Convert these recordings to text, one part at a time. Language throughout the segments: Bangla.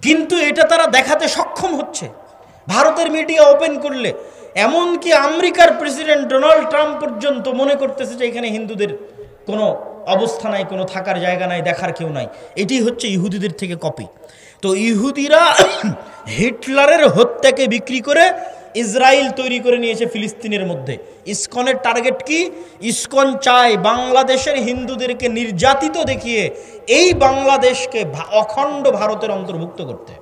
কিন্তু এটা তারা দেখাতে সক্ষম হচ্ছে ভারতের মিডিয়া ওপেন করলে। এমনকি আমেরিকার প্রেসিডেন্ট ডোনাল্ড ট্রাম্প পর্যন্ত মনে করতেছে যে এখানে হিন্দুদের কোনো অবস্থা নাই, কোনো থাকার জায়গা নাই, দেখার কেউ নাই। এটি হচ্ছে ইহুদিদের থেকে কপি। তো ইহুদিরা হিটলারের হত্যাকে বিক্রি করে ইসরায়েল তৈরি করে নিয়েছে ফিলিস্তিনের মধ্যে। ইসকনের টার্গেট কি? ইসকন চায় বাংলাদেশের হিন্দুদেরকে নির্যাতিত দেখিয়ে এই বাংলাদেশকে অখণ্ড ভারতের অন্তর্ভুক্ত করতে,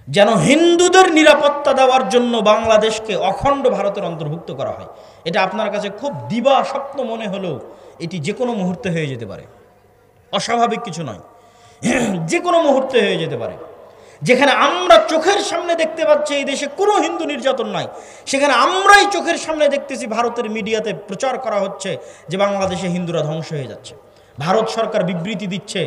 যেন হিন্দুদের নিরাপত্তা দেওয়ার জন্য বাংলাদেশকে অখণ্ড ভারতের অন্তর্ভুক্ত করা হয়। এটা আপনার কাছে খুব দিবা স্বপ্ন মনে হলেও এটি যে কোনো মুহূর্তে হয়ে যেতে পারে, অস্বাভাবিক কিছু নয়, যে কোনো মুহূর্তে হয়ে যেতে পারে। যেখানে আমরা চোখের সামনে দেখতে পাচ্ছি এই দেশে কোনো হিন্দু নির্যাতন নাই, সেখানে আমরাই চোখের সামনে দেখতেছি ভারতের মিডিয়াতে প্রচার করা হচ্ছে যে বাংলাদেশে হিন্দুরা ধ্বংস হয়ে যাচ্ছে। ভারত সরকার বিবৃতি দিচ্ছে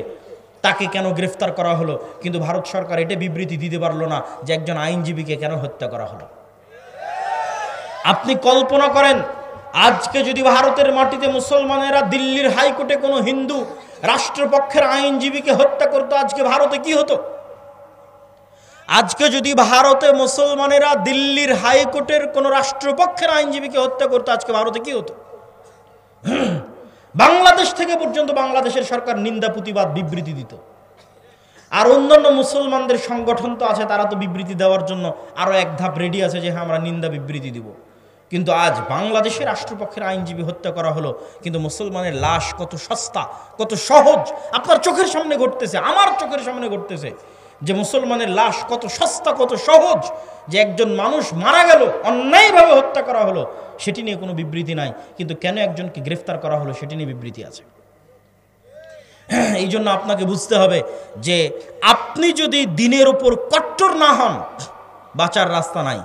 তাকে কেন গ্রেফতার করা হলো, কিন্তু ভারত সরকার এটা বিবৃতি দিতে পারলো না যে একজন আইনজীবীকে কেন হত্যা করা হলো। আপনি কল্পনা করেন আজকে যদি ভারতের মাটিতে মুসলমানেরা দিল্লির হাইকোর্টে কোনো হিন্দু রাষ্ট্রপক্ষের আইনজীবীকে হত্যা করতো, আজকে ভারতে কি হতো? আজকে যদি ভারতে মুসলমানেরা দিল্লির হাইকোর্টের কোনো রাষ্ট্রপক্ষের আইনজীবীকে হত্যা করতো, আজকে ভারতে কি হতো? বাংলাদেশ থেকে পর্যন্ত বাংলাদেশের সরকার নিন্দা প্রতিবাদ বিবৃতি দিত। আর অন্যান্য মুসলমানদের সংগঠন তো আছে, তারা তো বিবৃতি দেওয়ার জন্য আরো এক ধাপ রেডি আছে যে হ্যাঁ আমরা নিন্দা বিবৃতি দিব। কিন্তু আজ বাংলাদেশের রাষ্ট্রপক্ষের আইনজীবী হত্যা করা হলো, কিন্তু মুসলমানের লাশ কত সস্তা, কত সহজ আপনার চোখের সামনে ঘটতেছে, আমার চোখের সামনে ঘটতেছে যে মুসলমানের লাশ কত সস্তা, কত সহজ, যে একজন মানুষ মারা গেল, অন্যায়ভাবে হত্যা করা হলো, সেটি নিয়ে কোনো বিবৃতি নাই। কিন্তু কেন একজনকে গ্রেফতার করা হলো সেটি নিয়ে বিবৃতি আছে। এই জন্য আপনাকে বুঝতে হবে যে আপনি যদি দিনের ওপর কট্টর না হন, বাঁচার রাস্তা নাই,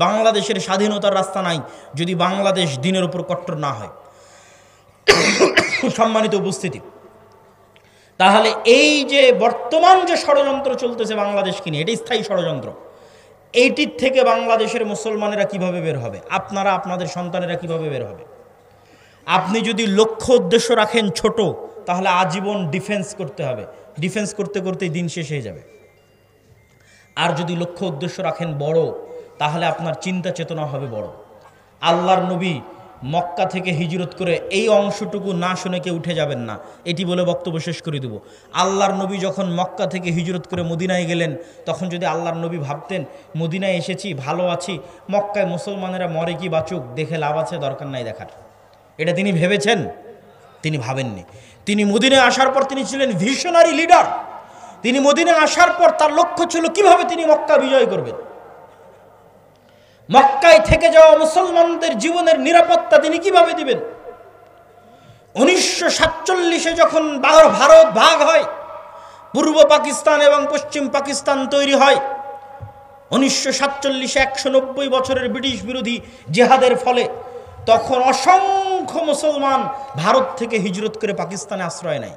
বাংলাদেশের স্বাধীনতার রাস্তা নাই যদি বাংলাদেশ দিনের ওপর কট্টর না হয়। সম্মানিত উপস্থিতি, তাহলে এই যে বর্তমান যে ষড়যন্ত্র চলতেছে বাংলাদেশকে নিয়ে, এটি স্থায়ী ষড়যন্ত্র। এইটির থেকে বাংলাদেশের মুসলমানেরা কিভাবে বের হবে, আপনারা আপনাদের সন্তানেরা কিভাবে বের হবে? আপনি যদি লক্ষ্য উদ্দেশ্য রাখেন ছোট, তাহলে আজীবন ডিফেন্স করতে হবে, ডিফেন্স করতে করতেই দিন শেষ হয়ে যাবে। আর যদি লক্ষ্য উদ্দেশ্য রাখেন বড়, তাহলে আপনার চিন্তা চেতনা হবে বড়। আল্লাহর নবী মক্কা থেকে হিজরত করে, এই অংশটুকু না শুনে কেউ উঠে যাবেন না, এটি বলে বক্তব্য শেষ করে দেব। আল্লাহর নবী যখন মক্কা থেকে হিজরত করে মদিনায় গেলেন, তখন যদি আল্লাহর নবী ভাবতেন মদিনায় এসেছি, ভালো আছি, মক্কায় মুসলমানেরা মরে কি বাঁচুক, দেখে লাভ আছে, দরকার নাই দেখার, এটা তিনি ভেবেছেন? তিনি ভাবেননি। তিনি মদিনায় আসার পর তিনি ছিলেন ভিশনারি লিডার। তিনি মদিনায় আসার পর তার লক্ষ্য ছিল কিভাবে তিনি মক্কা বিজয় করবেন। মক্কায় থেকে যাওয়া মুসলমানদের জীবনের নিরাপত্তা তিনি কিভাবে দিবেন। 1947-এ যখন ভারত ভাগ হয়, পূর্ব পাকিস্তান এবং পশ্চিম পাকিস্তান তৈরি হয়, 1947-এ 190 বছরের ব্রিটিশ বিরোধী জিহাদের ফলে তখন অসংখ্য মুসলমান ভারত থেকে হিজরত করে পাকিস্তানে আশ্রয় নেয়।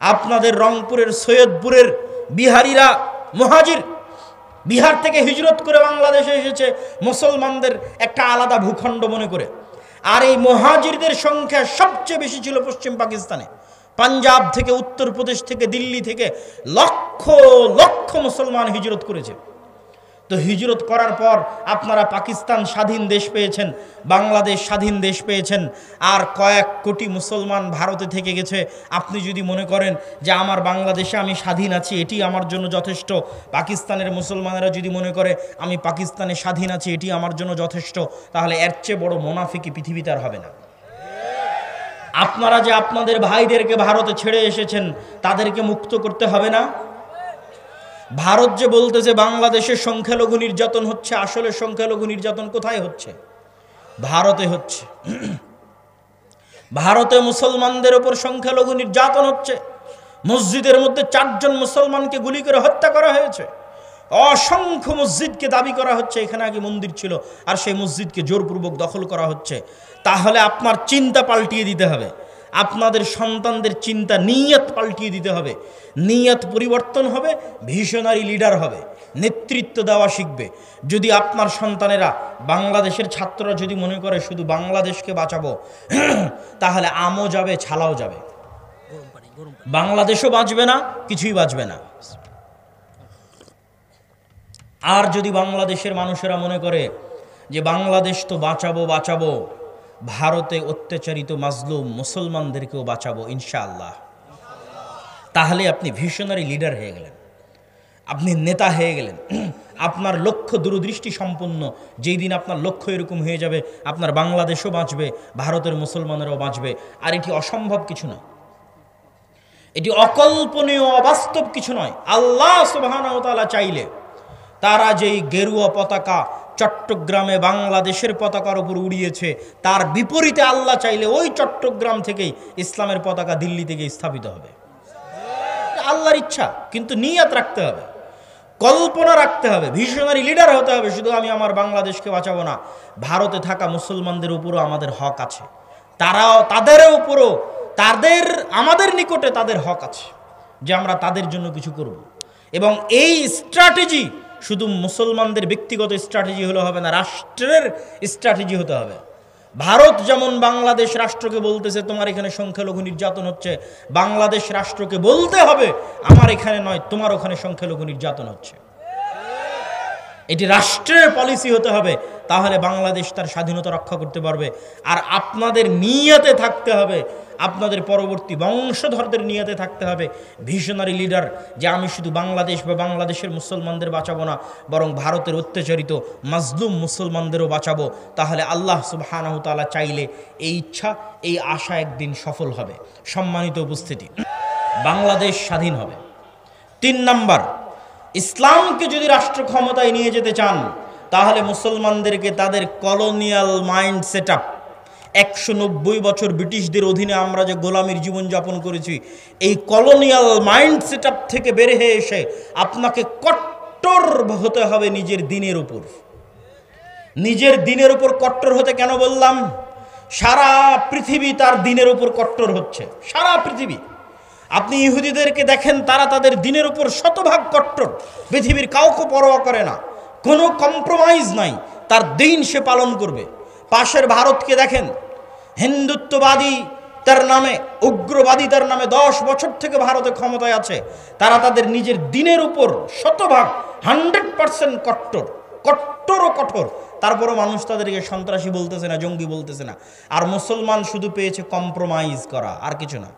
আপনাদের রংপুরের সৈয়দপুরের বিহারিরা মুহাজির, বিহার থেকে হিজরত করে বাংলাদেশে এসেছে মুসলমানদের একটা আলাদা ভূখণ্ড মনে করে। আর এই মুহাজিরদের সংখ্যা সবচেয়ে বেশি ছিল পশ্চিম পাকিস্তানে। পাঞ্জাব থেকে, উত্তরপ্রদেশ থেকে, দিল্লি থেকে লক্ষ লক্ষ মুসলমান হিজরত করেছে। তো হিজরত করার পর আপনারা পাকিস্তান স্বাধীন দেশ পেয়েছেন, বাংলাদেশ স্বাধীন দেশ পেয়েছেন, আর কয়েক কোটি মুসলমান ভারতে থেকে গেছে। আপনি যদি মনে করেন যে আমার বাংলাদেশে আমি স্বাধীন আছি, এটি আমার জন্য যথেষ্ট, পাকিস্তানের মুসলমানেরা যদি মনে করে আমি পাকিস্তানে স্বাধীন আছি, এটি আমার জন্য যথেষ্ট, তাহলে এর চেয়ে বড় মুনাফিকি পৃথিবীতে আর হবে না। আপনারা যে আপনাদের ভাইদেরকে ভারতে ছেড়ে এসেছেন, তাদেরকে মুক্ত করতে হবে না? ভারত যে বলতেছে বাংলাদেশের সংখ্যালঘু নির্যাতন হচ্ছে, আসলে সংখ্যালঘু নির্যাতন কোথায় হচ্ছে? ভারতে হচ্ছে। ভারতে মুসলমানদের উপর সংখ্যালঘু নির্যাতন হচ্ছে। মসজিদের মধ্যে 4 জন মুসলমানকে গুলি করে হত্যা করা হয়েছে। অসংখ্য মসজিদকে দাবি করা হচ্ছে এখানে আগে মন্দির ছিল, আর সেই মসজিদকে জোরপূর্বক দখল করা হচ্ছে। তাহলে আপনার চিন্তা পাল্টিয়ে দিতে হবে, আপনাদের সন্তানদের চিন্তা, নিয়ত পাল্টিয়ে দিতে হবে। নিয়ত পরিবর্তন হবে, ভিশনারি লিডার হবে, নেতৃত্ব দেওয়া শিখবে। যদি আপনার সন্তানেরা, বাংলাদেশের ছাত্ররা যদি মনে করে শুধু বাংলাদেশকে বাঁচাবো, তাহলে আমও যাবে, ছালাও যাবে। বাংলাদেশও বাঁচবে না, কিছুই বাঁচবে না। আর যদি বাংলাদেশের মানুষেরা মনে করে যে বাংলাদেশ তো বাঁচাবো, ভারতে অত্যাচারিত মাজলুম মুসলমানদেরকেও বাঁচাবো ইনশাআল্লাহ, তাহলে আপনি ভিশনারি লিডার হয়ে গেলেন, আপনি নেতা হয়ে গেলেন। আপনার লক্ষ্য দূরদৃষ্টি সম্পন্ন। যেই দিন আপনার লক্ষ্য এরকম হয়ে যাবে, আপনার বাংলাদেশও বাঁচবে, ভারতের মুসলমানেরাও বাঁচবে। আর এটি অসম্ভব কিছু নয়, এটি অকল্পনীয় অবাস্তব কিছু নয়। আল্লাহ সুবহানাহু ওয়া তাআলা চাইলে তারা যেই গেরুয়া পতাকা চট্টগ্রামে বাংলাদেশের পতাকার উপর উড়িয়েছে, তার বিপরীতে আল্লাহ চাইলে ওই চট্টগ্রাম থেকেই ইসলামের পতাকা দিল্লি থেকে স্থাপিত হবে। আল্লাহর ইচ্ছা, কিন্তু নিয়ত রাখতে হবে, কল্পনা রাখতে হবে, ভিশনারি লিডার হতে হবে। শুধু আমি আমার বাংলাদেশকে বাঁচাবো না, ভারতে থাকা মুসলমানদের উপরও আমাদের হক আছে, তাদের উপরও আমাদের নিকটে তাদের হক আছে যে আমরা তাদের জন্য কিছু করব। এবং এই স্ট্র্যাটেজি শুধু মুসলমানদের ব্যক্তিগত স্ট্র্যাটেজি হলে হবে না, রাষ্ট্রের স্ট্র্যাটেজি হতে হবে। ভারত যেমন বাংলাদেশ রাষ্ট্রকে বলতেছে তোমার এখানে সংখ্যালঘু নির্যাতন হচ্ছে, বাংলাদেশ রাষ্ট্রকে বলতে হবে আমার এখানে নয়, তোমার ওখানে সংখ্যালঘু নির্যাতন হচ্ছে। এটি রাষ্ট্রের পলিসি হতে হবে, তাহলে বাংলাদেশ তার স্বাধীনতা রক্ষা করতে পারবে। আর আপনাদের নিয়তে থাকতে হবে, আপনাদের পরবর্তী বংশধরদের নিয়তে থাকতে হবে ভিশনারি লিডার, যে আমি শুধু বাংলাদেশ বা বাংলাদেশের মুসলমানদের বাঁচাবো না, বরং ভারতের অত্যাচারিত মাজলুম মুসলমানদেরও বাঁচাবো। তাহলে আল্লাহ সুবহানাহু ওয়া তাআলা চাইলে এই ইচ্ছা, এই আশা একদিন সফল হবে। সম্মানিত উপস্থিতি, বাংলাদেশ স্বাধীন হবে। 3 নাম্বার, ইসলামকে যদি রাষ্ট্র ক্ষমতায় নিয়ে যেতে চান, তাহলে মুসলমানদেরকে তাদের কলোনিয়াল মাইন্ড সেট আপ, 190 বছর ব্রিটিশদের অধীনে আমরা যে গোলামির জীবনযাপন করেছি, এই কলোনিয়াল মাইন্ড সেট আপ থেকে বের হয়ে এসে আপনাকে কট্টর হতে হবে নিজের দিনের উপর। নিজের দিনের উপর কট্টর হতে কেন বললাম? সারা পৃথিবী তার দিনের উপর কট্টর হচ্ছে, সারা পৃথিবী। আপনি ইহুদিদেরকে দেখেন, তারা তাদের দিনের উপর শতভাগ কট্টর, পৃথিবীর কাউকে পরোয়া করে না, কোনো কম্প্রোমাইজ নাই, তার দিন সে পালন করবে। পাশের ভারতকে দেখেন, হিন্দুত্ববাদী তার নামে, উগ্রবাদী তার নামে 10 বছর থেকে ভারতে ক্ষমতায় আছে, তারা তাদের নিজের দিনের উপর শতভাগ 100% কট্টর, কট্টর ও কঠোর। তারপরও মানুষ তাদেরকে সন্ত্রাসী বলতেছে না, জঙ্গি বলতেছে না। আর মুসলমান শুধু পেয়েছে কম্প্রোমাইজ করা, আর কিছু না।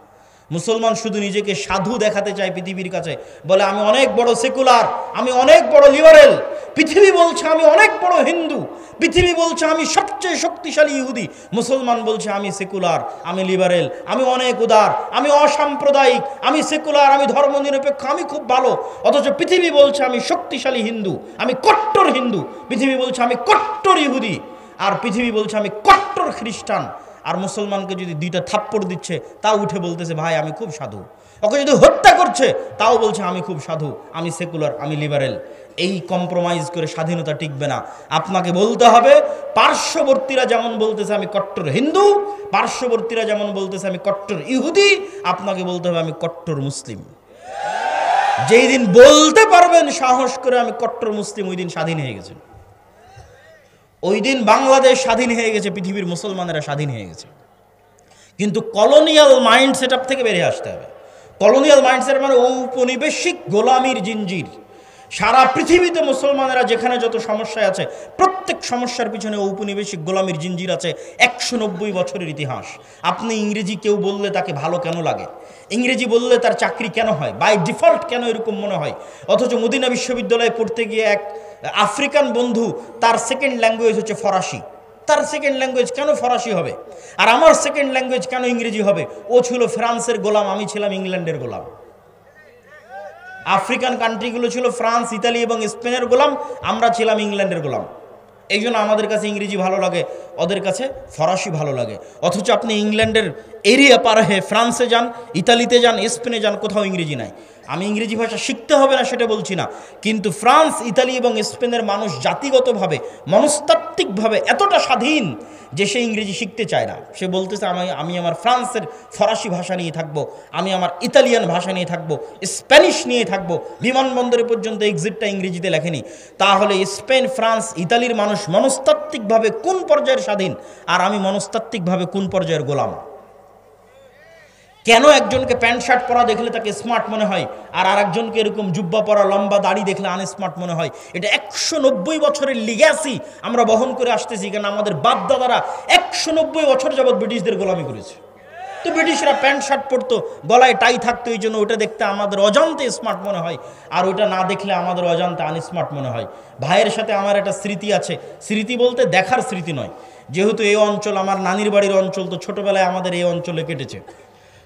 মুসলমান শুধু নিজেকে সাধু দেখাতে চায় পৃথিবীর কাছে, বলে আমি অনেক বড় সেকুলার, আমি অনেক বড় লিবারেল। পৃথিবী বলছে আমি অনেক বড় হিন্দু, পৃথিবী বলছে আমি সবচেয়ে শক্তিশালী ইহুদি, মুসলমান বলছে আমি সেকুলার, আমি লিবারেল, আমি অনেক উদার, আমি অসাম্প্রদায়িক, আমি সেকুলার, আমি ধর্মনিরপেক্ষ, আমি খুব ভালো। অথচ পৃথিবী বলছে আমি শক্তিশালী হিন্দু, আমি কট্টর হিন্দু। পৃথিবী বলছে আমি কট্টর ইহুদি, আর পৃথিবী বলছে আমি কট্টর খ্রিস্টান। আর মুসলমানকে যদি 2টা থাপ্পড় দিচ্ছে, তাও উঠে বলতেছে ভাই আমি খুব সাধু। ওকে যদি হত্যা করছে, তাও বলছে আমি খুব সাধু, আমি সেকুলার, আমি লিবারেল। এই কম্প্রোমাইজ করে স্বাধীনতা টিকবে না। আপনাকে বলতে হবে, পার্শ্ববর্তীরা যেমন বলতেছে আমি কট্টর হিন্দু, পার্শ্ববর্তীরা যেমন বলতেছে আমি কট্টর ইহুদি, আপনাকে বলতে হবে আমি কট্টর মুসলিম। যেই দিন বলতে পারবেন সাহস করে আমি কট্টর মুসলিম, ওই দিন স্বাধীন হয়ে গেছে। ওই দিন বাংলাদেশ স্বাধীন হয়ে গেছে, পৃথিবীর মুসলমানেরা স্বাধীন হয়ে গেছে। কিন্তু কলোনিয়াল মাইন্ড সেট আপ থেকে বেরিয়ে আসতে হবে। কলোনিয়াল মাইন্ড সেট মানে ঔপনিবেশিক গোলামির জিঞ্জির। সারা পৃথিবীতে মুসলমানেরা যেখানে যত সমস্যায় আছে, প্রত্যেক সমস্যার পিছনে ঔপনিবেশিক গোলামির জিঞ্জির আছে। 190 বছরের ইতিহাস। আপনি ইংরেজি কেউ বললে তাকে ভালো কেন লাগে? ইংরেজি বললে তার চাকরি কেন হয়? বাই ডিফল্ট কেন এরকম মনে হয়? অথচ মদিনা বিশ্ববিদ্যালয়ে পড়তে গিয়ে এক আফ্রিকান বন্ধু, তার সেকেন্ড ল্যাঙ্গুয়েজ হচ্ছে ফরাসি। তার সেকেন্ড ল্যাঙ্গুয়েজ কেন ফরাসি হবে? আর আমার সেকেন্ড ল্যাঙ্গুয়েজ কেন ইংরেজি হবে? ও ছিল ফ্রান্সের গোলাম, আমি ছিলাম ইংল্যান্ডের গোলাম। আফ্রিকান কান্ট্রিগুলো ছিল ফ্রান্স, ইতালি এবং স্পেনের গোলাম, আমরা ছিলাম ইংল্যান্ডের গোলাম। এই জন্য আমাদের কাছে ইংরেজি ভালো লাগে, ওদের কাছে ফরাসি ভালো লাগে। অথচ আপনি ইংল্যান্ডের এরিয়া পার হয়ে ফ্রান্সে যান, ইতালিতে যান, স্পেনে যান, কোথাও ইংরেজি নাই। আমি ইংরেজি ভাষা শিখতে হবে না সেটা বলছি না, কিন্তু ফ্রান্স, ইতালি এবং স্পেনের মানুষ জাতিগতভাবে, মনস্তাত্ত্বিকভাবে এতটা স্বাধীন যে সে ইংরেজি শিখতে চায় না। সে বলতেছে আমি আমার ফ্রান্সের ফরাসি ভাষা নিয়ে থাকবো, আমি আমার ইতালিয়ান ভাষা নিয়ে থাকবো, স্প্যানিশ নিয়ে থাকবো। বিমানবন্দরে পর্যন্ত এক্সিটটা ইংরেজিতে লেখেনি। তাহলে স্পেন, ফ্রান্স, ইতালির মানুষ মনস্তাত্ত্বিকভাবে কোন পর্যায়ের স্বাধীন, আর আমি মনস্তাত্ত্বিকভাবে কোন পর্যায়ের গোলাম? কেন একজনকে প্যান্ট শার্ট পরা দেখলে তাকে স্মার্ট মনে হয়, আর আরেকজনকে এরকম জুব্বা পরা লম্বা দাড়ি দেখলে আনস্মার্ট মনে হয়? এটা 190 বছরের লিগ্যাসি আমরা বহন করে আসতেছি, কারণ আমাদের বাপ দাদারা 190 বছর যাবৎ ব্রিটিশদের গোলামি করেছে। তো ব্রিটিশরা প্যান্ট শার্ট পরতো, গলায় টাই থাকতো, এই জন্য ওটা দেখতে আমাদের অজান্তে স্মার্ট মনে হয়, আর ওটা না দেখলে আমাদের অজান্তে আনস্মার্ট মনে হয়। ভাইয়ের সাথে আমার একটা স্মৃতি আছে, স্মৃতি বলতে দেখার স্মৃতি নয়, যেহেতু এই অঞ্চল আমার নানির বাড়ির অঞ্চল, তো ছোটোবেলায় আমাদের এই অঞ্চলে কেটেছে।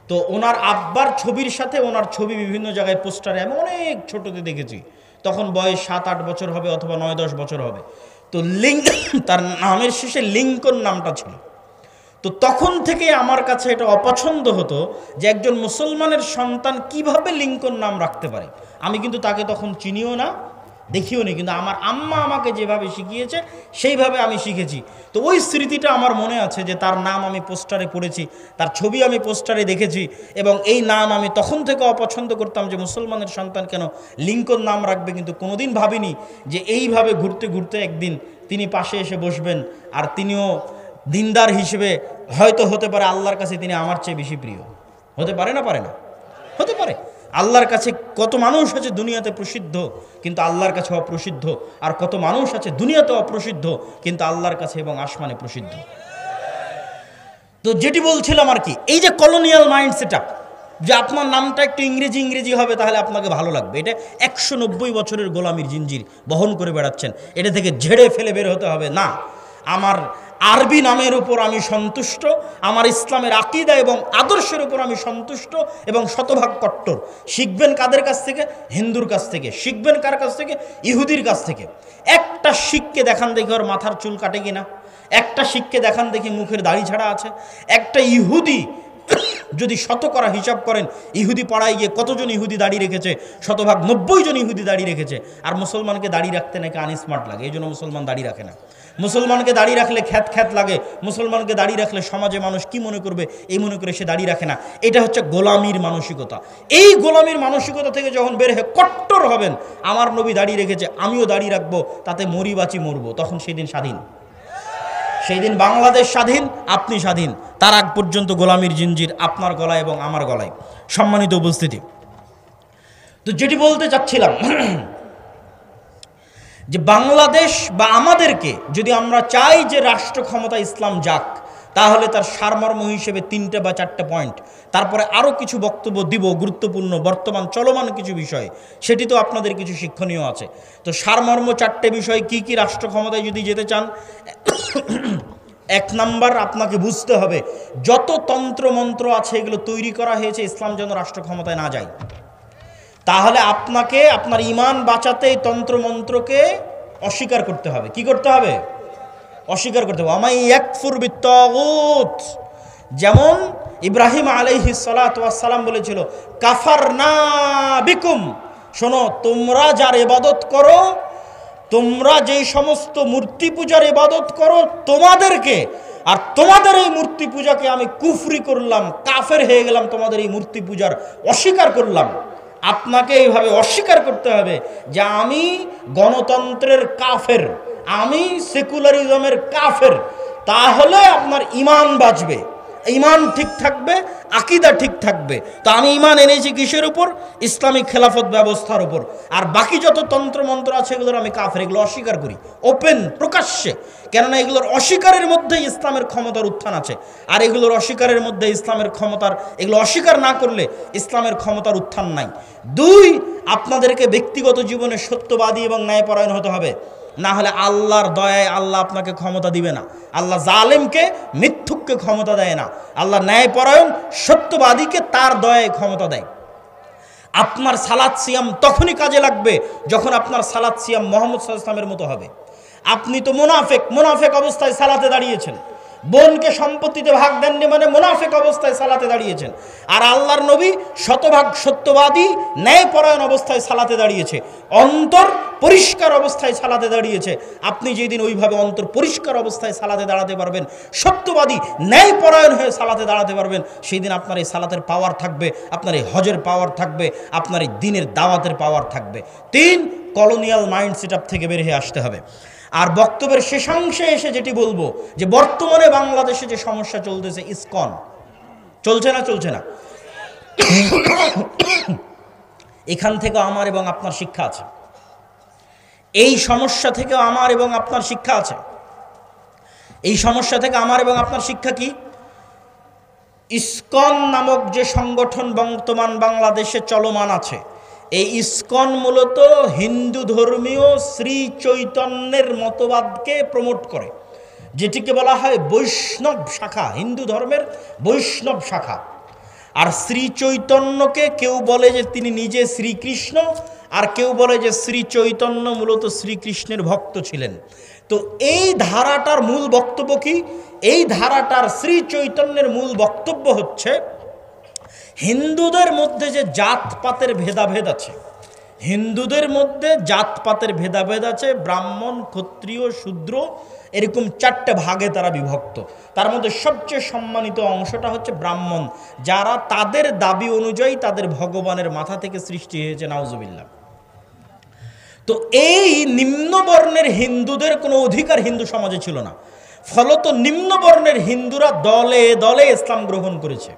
তো ওনার আব্বার ছবির সাথে ওনার ছবি বিভিন্ন জায়গায় পোস্টারে আমি অনেক ছোটতে দেখেছি, তখন বয়স 7-8 বছর হবে অথবা 9-10 বছর হবে। তো তার নামের শেষে লিঙ্কন নামটা ছিল। তো তখন থেকে আমার কাছে এটা অপছন্দ হতো যে একজন মুসলমানের সন্তান কিভাবে লিঙ্কন নাম রাখতে পারে। আমি কিন্তু তাকে তখন চিনিও না, দেখিও নি, কিন্তু আমার আম্মা আমাকে যেভাবে শিখিয়েছে সেইভাবে আমি শিখেছি। তো ওই স্মৃতিটা আমার মনে আছে যে তার নাম আমি পোস্টারে পড়েছি, তার ছবি আমি পোস্টারে দেখেছি, এবং এই নাম আমি তখন থেকে অপছন্দ করতাম যে মুসলমানের সন্তান কেন লিঙ্কন নাম রাখবে। কিন্তু কোনোদিন ভাবিনি যে এইভাবে ঘুরতে ঘুরতে একদিন তিনি পাশে এসে বসবেন, আর তিনিও দিনদার হিসেবে হয়তো হতে পারে আল্লাহর কাছে তিনি আমার চেয়ে বেশি প্রিয়। হতে পারে না? পারে না? হতে পারে। আল্লাহর কাছে কত মানুষ আছে দুনিয়াতে প্রসিদ্ধ কিন্তু আল্লাহর কাছে অপ্রসিদ্ধ, আর কত মানুষ আছে দুনিয়াতে অপ্রসিদ্ধ কিন্তু আল্লাহর কাছে এবং আসমানে প্রসিদ্ধ। তো যেটি বলছিলাম আর কি, এই যে কলোনিয়াল মাইন্ড সেটআপ, যে আপনার নামটা একটু ইংরেজি ইংরেজি হবে তাহলে আপনাকে ভালো লাগবে, এটা 190 বছরের গোলামির জিঞ্জির বহন করে বেড়াচ্ছেন। এটা থেকে ঝেড়ে ফেলে বের হতে হবে না। আমার আরবি নামের উপর আমি সন্তুষ্ট, আমার ইসলামের আকীদা এবং আদর্শের উপর আমি সন্তুষ্ট এবং শতভাগ কট্টর। শিখবেন কাদের কাছ থেকে? হিন্দুর কাছ থেকে। শিখবেন কার কাছ থেকে? ইহুদির কাছ থেকে। একটা শিখকে দেখান দেখি ওর মাথার চুল কাটে কিনা, একটা শিখকে দেখান দেখি মুখের দাড়ি ছাড়া আছে। একটা ইহুদি যদি শতকরা হিসাব করেন ইহুদি পাড়ায় গিয়ে কতজন ইহুদি দাড়ি রেখেছে, শতভাগ 90 জন ইহুদি দাড়ি রেখেছে। আর মুসলমানকে দাড়ি রাখতে নাকি আনস্মার্ট লাগে, এই জন্য মুসলমান দাড়ি রাখে না। মুসলমানকে দাড়ি রাখলে খ্যাত খ্যাত লাগে, মুসলমানকে দাড়ি রাখলে সমাজে মানুষ কি মনে করবে এই মনে করে সে দাড়ি রাখে না। এটা হচ্ছে গোলামির মানসিকতা। এই গোলামির মানসিকতা থেকে যখন বের হয়ে কট্টর হবেন, আমার নবী দাড়ি রেখেছে আমিও দাড়ি রাখবো, তাতে মরি বাঁচি মরবো, তখন সেই দিন স্বাধীন। সেই দিন বাংলাদেশ স্বাধীন, আপনি স্বাধীন। তার আগ পর্যন্ত গোলামির জিঞ্জির আপনার গলায় এবং আমার গলায়। সম্মানিত উপস্থিতি, তো যেটি বলতে চাচ্ছিলাম যে বাংলাদেশ বা আমাদেরকে যদি আমরা চাই যে রাষ্ট্র ক্ষমতা ইসলাম যাক, তাহলে তার সারমর্ম হিসেবে 3টে বা 4টে পয়েন্ট, তারপরে আরও কিছু বক্তব্য দিব গুরুত্বপূর্ণ বর্তমান চলমান কিছু বিষয়, সেটি তো আপনাদের কিছু শিক্ষণীয় আছে। তো সারমর্ম 4টে বিষয় কি কি রাষ্ট্র ক্ষমতায় যদি যেতে চান। 1 নাম্বার, আপনাকে বুঝতে হবে যত তন্ত্রমন্ত্র আছে এগুলো তৈরি করা হয়েছে ইসলাম যেন রাষ্ট্র ক্ষমতায় না যায়। তাহলে আপনাকে আপনার ঈমান বাঁচাতে এই তন্ত্রমন্ত্রকে অস্বীকার করতে হবে। কি করতে হবে? অস্বীকার করতে হবে। আমাই ইয়াকফুর বিত্তাগুত, যেমন ইব্রাহিম আলাইহিস সালাতু ওয়াস সালাম বলেছিল কাফারনা বিকুম, শোনো তোমরা যার ইবাদত করো, তোমরা যেই সমস্ত মূর্তি পূজার ইবাদত করো তোমাদেরকে, আর তোমাদের এই মূর্তি পূজাকে আমি কুফরি করলাম, কাফের হয়ে গেলাম, তোমাদের এই মূর্তি পূজার অস্বীকার করলাম। আপনাকে এইভাবে অস্বীকার করতে হবে যে আমি গণতন্ত্রের কাফের, আমি সেকুলারিজমের কাফের। তাহলে আপনার ঈমান বাঁচবে, ঈমান ঠিক থাকবে, আকীদা ঠিক থাকবে। তো আমি ঈমান এনেছি কিসের উপর? ইসলামিক খেলাফত ব্যবস্থার উপর। আর বাকি যত তন্ত্রমন্ত্র আছে এগুলোর আমি কাফের, এগুলো অস্বীকার করি ওপেন প্রকাশ্যে। কেননা এগুলোর অস্বীকারের মধ্যে ইসলামের ক্ষমতার উত্থান আছে, আর এগুলোর অস্বীকারের মধ্যে ইসলামের ক্ষমতার, এগুলো অস্বীকার না করলে ইসলামের ক্ষমতার উত্থান নাই। 2, আপনাদেরকে ব্যক্তিগত জীবনে সত্যবাদী এবং ন্যায়পরায়ণ হতে হবে, না হলে আল্লাহর দয়ায় আল্লাহ আপনাকে ক্ষমতা দিবে না। আল্লাহ জালেমকে মিথ্যুককে ক্ষমতা দেয় না, আল্লাহ ন্যায়পরায়ণ সত্যবাদীকে তার দয়ায় ক্ষমতা দেয়। আপনার সালাত সিয়াম তখনই কাজে লাগবে যখন আপনার সালাত সিয়াম মুহাম্মদ সাল্লাল্লাহু আলাইহি ওয়াসাল্লামের মতো হবে। আপনি তো মুনাফেক অবস্থায় সালাতে দাঁড়িয়েছেন, বোনকে সম্পত্তিতে ভাগ দেননি মানে মুনাফেক অবস্থায় সালাতে দাঁড়িয়েছেন। আর আল্লাহর নবী শতভাগ সত্যবাদী ন্যায়পরায়ণ অবস্থায় সালাতে দাঁড়িয়েছে, অন্তর পরিষ্কার অবস্থায় সালাতে দাঁড়িয়েছে। আপনি যেদিন ওইভাবে অন্তর পরিষ্কার অবস্থায় সালাতে দাঁড়াতে পারবেন, সত্যবাদী ন্যায়পরায়ণ হয়ে সালাতে দাঁড়াতে পারবেন, সেই দিন আপনার এই সালাতের পাওয়ার থাকবে, আপনার এই হজের পাওয়ার থাকবে, আপনার এই দিনের দাওয়াতের পাওয়ার থাকবে। 3, কলোনিয়াল মাইন্ড সেটআপ থেকে বের হয়ে আসতে হবে। আর বক্তব্যের শেষাংশে এসে যেটি বলবো যে বর্তমানে বাংলাদেশে যে সমস্যা চলতেছে, ইসকন চলছে না? চলছে না? এখান থেকেও আমার এবং আপনার শিক্ষা আছে, এই সমস্যা থেকেও আমার এবং আপনার শিক্ষা আছে। এই সমস্যা থেকে আমার এবং আপনার শিক্ষা কি? ইসকন নামক যে সংগঠন বর্তমান বাংলাদেশে চলমান আছে, এই ইসকন মূলত হিন্দু ধর্মীয় শ্রী চৈতন্যের মতবাদকে প্রমোট করে, যেটিকে বলা হয় বৈষ্ণব শাখা, হিন্দু ধর্মের বৈষ্ণব শাখা। আর শ্রী চৈতন্যকে কেউ বলে যে তিনি নিজে শ্রীকৃষ্ণ, আর কেউ বলে যে শ্রী চৈতন্য মূলত শ্রীকৃষ্ণের ভক্ত ছিলেন। তো এই ধারাটার মূল বক্তব্য কি? এই ধারাটার শ্রী চৈতন্যের মূল বক্তব্য হচ্ছে হিন্দুদের মধ্যে যে জাতপাতের ভেদাভেদ আছে, হিন্দুদের মধ্যে জাতপাতের ভেদাভেদ আছে, ব্রাহ্মণ, ক্ষত্রিয়, শূদ্র, এরকম 4টে ভাগে তারা বিভক্ত। তার মধ্যে সবচেয়ে সম্মানিত অংশটা হচ্ছে ব্রাহ্মণ, যারা তাদের দাবি অনুযায়ী তাদের ভগবানের মাথা থেকে সৃষ্টি হয়েছে, নাউজুবিল্লাহ। তো এই নিম্নবর্ণের হিন্দুদের কোনো অধিকার হিন্দু সমাজে ছিল না, ফলত নিম্নবর্ণের হিন্দুরা দলে দলে ইসলাম গ্রহণ করেছে।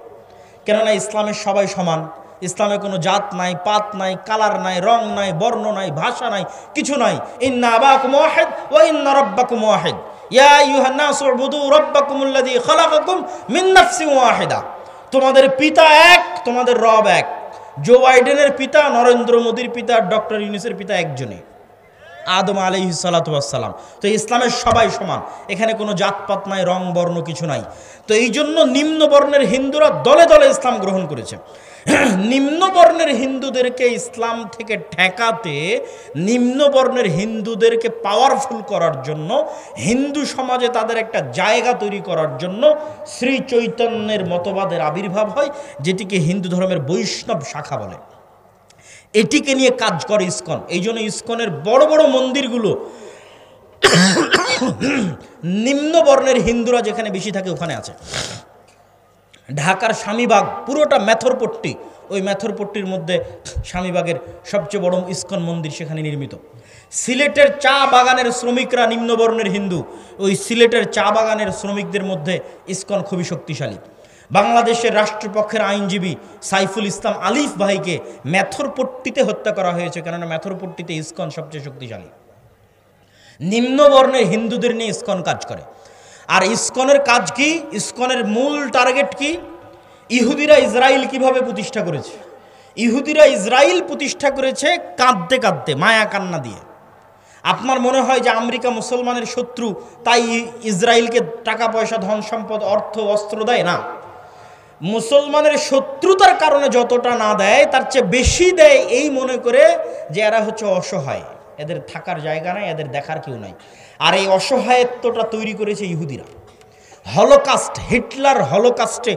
কেননা ইসলামের সবাই সমান, ইসলামে কোনো জাত নাই, পাত নাই, কালার নাই, রং নাই, বর্ণ নাই, ভাষা নাই, কিছু নাই। ইন্না আবাকুম ওয়াহিদ ওয়া ইন্না রাব্বাকুম ওয়াহিদ ইয়া আইয়ুহান নাসু উবুদু রাব্বাকুমুল্লাযী খালাকাকুম মিন নাফসিন ওয়াহিদা। তোমাদের পিতা এক, তোমাদের রব এক। জো বাইডেনের পিতা, নরেন্দ্র মোদীর পিতা, ডক্টর ইউনূসের পিতা একজনই, আদম আলাইহিস সালাতু ওয়াস সালাম। তো ইসলামের সবাই সমান, এখানে কোনো জাতপাত নাই, রং বর্ণ কিছু নাই। তো এই জন্য নিম্নবর্ণের হিন্দুরা দলে দলে ইসলাম গ্রহণ করেছে। নিম্নবর্ণের হিন্দুদেরকে ইসলাম থেকে ঠেকাতে, নিম্নবর্ণের হিন্দুদেরকে পাওয়ারফুল করার জন্য, হিন্দু সমাজে তাদের একটা জায়গা তৈরি করার জন্য শ্রী চৈতন্যের মতবাদের আবির্ভাব হয়, যেটিকে হিন্দু ধর্মের বৈষ্ণব শাখা বলে। এটিকে নিয়ে কাজ করে ইসকন। এই জন্য ইসকনের বড় বড় মন্দিরগুলো নিম্নবর্ণের হিন্দুরা যেখানে বেশি থাকে ওখানে আছে। ঢাকার স্বামীবাগ পুরোটা মেথরপট্টি, ওই মেথরপট্টির মধ্যে স্বামীবাগের সবচেয়ে বড় ইসকন মন্দির সেখানে নির্মিত। সিলেটের চা বাগানের শ্রমিকরা নিম্নবর্ণের হিন্দু, ওই সিলেটের চা বাগানের শ্রমিকদের মধ্যে ইসকন খুবই শক্তিশালী। বাংলাদেশের রাষ্ট্রপক্ষের আইনজীবী সাইফুল ইসলাম আলিফ ভাইকে মেথরপট্টিতে হত্যা করা হয়েছে, কেননা মেথরপট্টিতে ইসকন সবচেয়ে শক্তিশালী। নিম্নবর্ণের হিন্দুদের নিয়ে ইসকন কাজ করে। আর ইসকনের কাজ কি? ইসকনের মূল টার্গেট কি? ইহুদিরা ইসরায়েল কিভাবে প্রতিষ্ঠা করেছে? ইহুদিরা ইসরায়েল প্রতিষ্ঠা করেছে কাঁদতে কাঁদতে, মায়া কান্না দিয়ে। আপনার মনে হয় যে আমেরিকা মুসলমানের শত্রু, তাই ইসরায়েলকে টাকা পয়সা, ধন সম্পদ, অর্থ, অস্ত্র দেয় না। মুসলমানের শত্রুতার কারণে যতটা না দেয়, তার চেয়ে বেশি দেয় এই মনে করে যে এরা হচ্ছে অসহায়, এদের থাকার জায়গা নাই, এদের দেখার কেউ নাই। আর এই অসহায়ত্বটা তৈরি করেছে ইহুদিরা। Holocaust, Hitler হলোকাস্টে